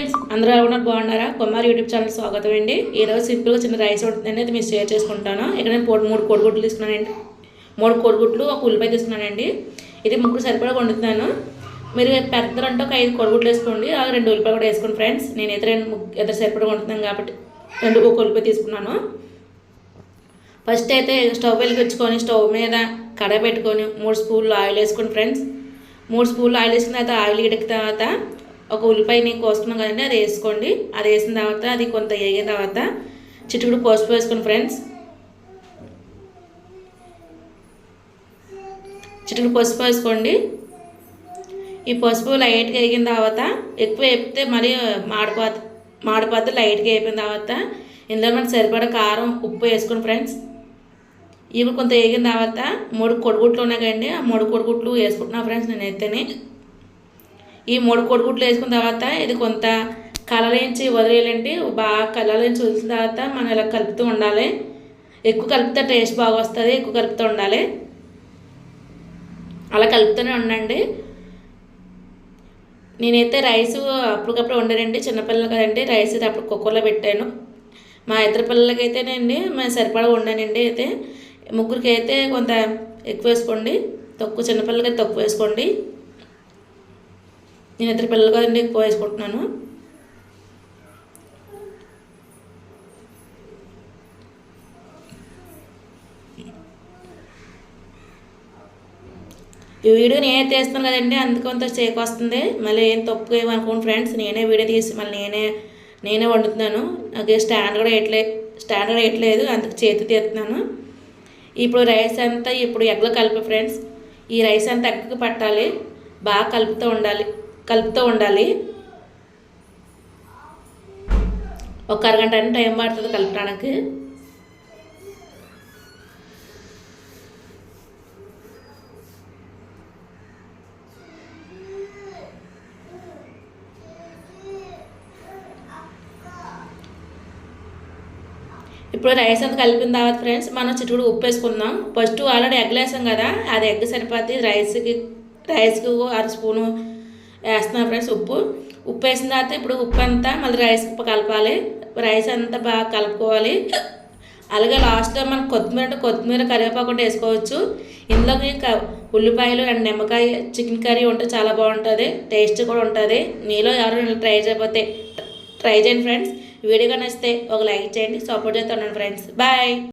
Friends అందరూ ఉన్నారు బాగున్నారా? కుమార్ యూట్యూబ్ ఛానల్ స్వాగతం అండి. ఈరోజు సింపుల్గా చిన్న రైస్ ఉంటుందండి, అది మీరు షేర్ చేసుకుంటాను. ఇక్కడ నేను 3 కోడిగుడ్లు తీసుకున్నానండి. 3 కోడిగుడ్లు, ఒక ఉల్లిపాయ తీసుకున్నానండి. ఇది ముగ్గురు సరిపడా వండుతున్నాను. మీరు పెద్దలంటే ఒక 5 కోడిగుడ్లు వేసుకోండి, అలాగే 2 ఉల్లిపాయ కూడా వేసుకోండి ఫ్రెండ్స్. నేను ఇద్దరు సరిపడా వండుతున్నాను కాబట్టి ఒక ఉల్లిపాయ తీసుకున్నాను. ఫస్ట్ అయితే స్టవ్ వెలిగించుకొని స్టవ్ మీద కడాయి పెట్టుకొని 3 స్పూన్లు ఆయిల్ వేసుకోండి ఫ్రెండ్స్. 3 స్పూన్లు ఆయిల్ వేసుకున్న తర్వాత ఆయిల్ ఎడికిన తర్వాత ఒక ఉల్లిపాయని కోసుకున్నాం కదండి, అది వేసుకోండి. అది వేసిన తర్వాత అది కొంత వేగిన తర్వాత చిటికుడు పసుపు వేసుకోండి ఫ్రెండ్స్. చిటికుడు పసుపు వేసుకోండి. ఈ పసుపు లైట్గా వేగిన తర్వాత, ఎక్కువ వేపితే మరీ మాడిపోతే లైట్గా వేపిన తర్వాత ఇందులో మనకు సరిపడా కారం, ఉప్పు వేసుకోండి ఫ్రెండ్స్. ఇవి కొంత వేగిన తర్వాత 3 కోడిగుడ్లు ఉన్నాయి కదండి, ఆ 3 కోడిగుడ్లు వేసుకుంటున్నాను ఫ్రెండ్స్ నేనైతేనే. ఈ 3 కోడిగుడ్లు వేసుకున్న తర్వాత ఇది కొంత కలరించి వదిలేయాలండి. బాగా కలరించి వదిలిన తర్వాత మనం ఇలా కలుపుతూ ఉండాలి. ఎక్కువ కలిపితే టేస్ట్ బాగా వస్తుంది, ఎక్కువ కలుపుతూ ఉండాలి. అలా కలుపుతూనే ఉండండి. నేనైతే రైస్ అప్పటికప్పుడు వండానండి, చిన్నపిల్లలు కదండి. రైస్ అయితే అప్పుడు కుక్కర్లో పెట్టాను. మా ఇద్దరు పిల్లలకైతేనండి మేము సరిపడా వండానండి. అయితే ముగ్గురికి అయితే కొంత ఎక్కువ వేసుకోండి, చిన్నపిల్లలకైతే తక్కువ వేసుకోండి. నేను ఇద్దరు పిల్లలు కదండి ఎక్కువ వేసుకుంటున్నాను. ఈ వీడియో నేనే తీస్తాను కదండి, అందుకు కొంత చేకు వస్తుంది. మళ్ళీ ఏం తప్పు ఏమనుకోండి ఫ్రెండ్స్, నేనే వీడియో తీసి మళ్ళీ నేనే వండుతున్నాను. నాకు స్టాండ్ కూడా వేయట్లేదు, అందుకు చేతి తీస్తున్నాను. ఇప్పుడు రైస్ అంతా ఎగ్లో కలిపి ఫ్రెండ్స్, ఈ రైస్ అంతా ఎగ్గకి పట్టాలి. బాగా కలుపుతూ ఉండాలి. ఒక అరగంట టైం పడుతుంది కలపడానికి. ఇప్పుడు రైస్ అంతా కలిపిన తర్వాత ఫ్రెండ్స్ మనం చిటికుడు ఉప్పు వేసుకుందాం. ఫస్ట్ ఆల్రెడీ ఎగ్లు వేసాం కదా, అది ఎగ్ సరిపోద్ది. రైస్కి 1 స్పూను వేస్తున్నాను ఫ్రెండ్స్. ఉప్పు వేసిన తర్వాత ఇప్పుడు ఉప్పు అంతా మళ్ళీ రైస్కి కలపాలి. రైస్ అంతా బాగా కలుపుకోవాలి. అలాగే లాస్ట్లో మనం కొత్తిమీర కరివేపాకు వేసుకోవచ్చు. ఇందులోకి ఉల్లిపాయలు అండ్ నిమ్మకాయ చికెన్ కర్రీ ఉంటే చాలా బాగుంటుంది, టేస్ట్ కూడా ఉంటుంది. మీలో ఎవరు ట్రై చేయండి ఫ్రెండ్స్. వీడియోగా నచ్చితే ఒక లైక్ చేయండి, సపోర్ట్ చేస్తూ ఉండండి ఫ్రెండ్స్. బాయ్.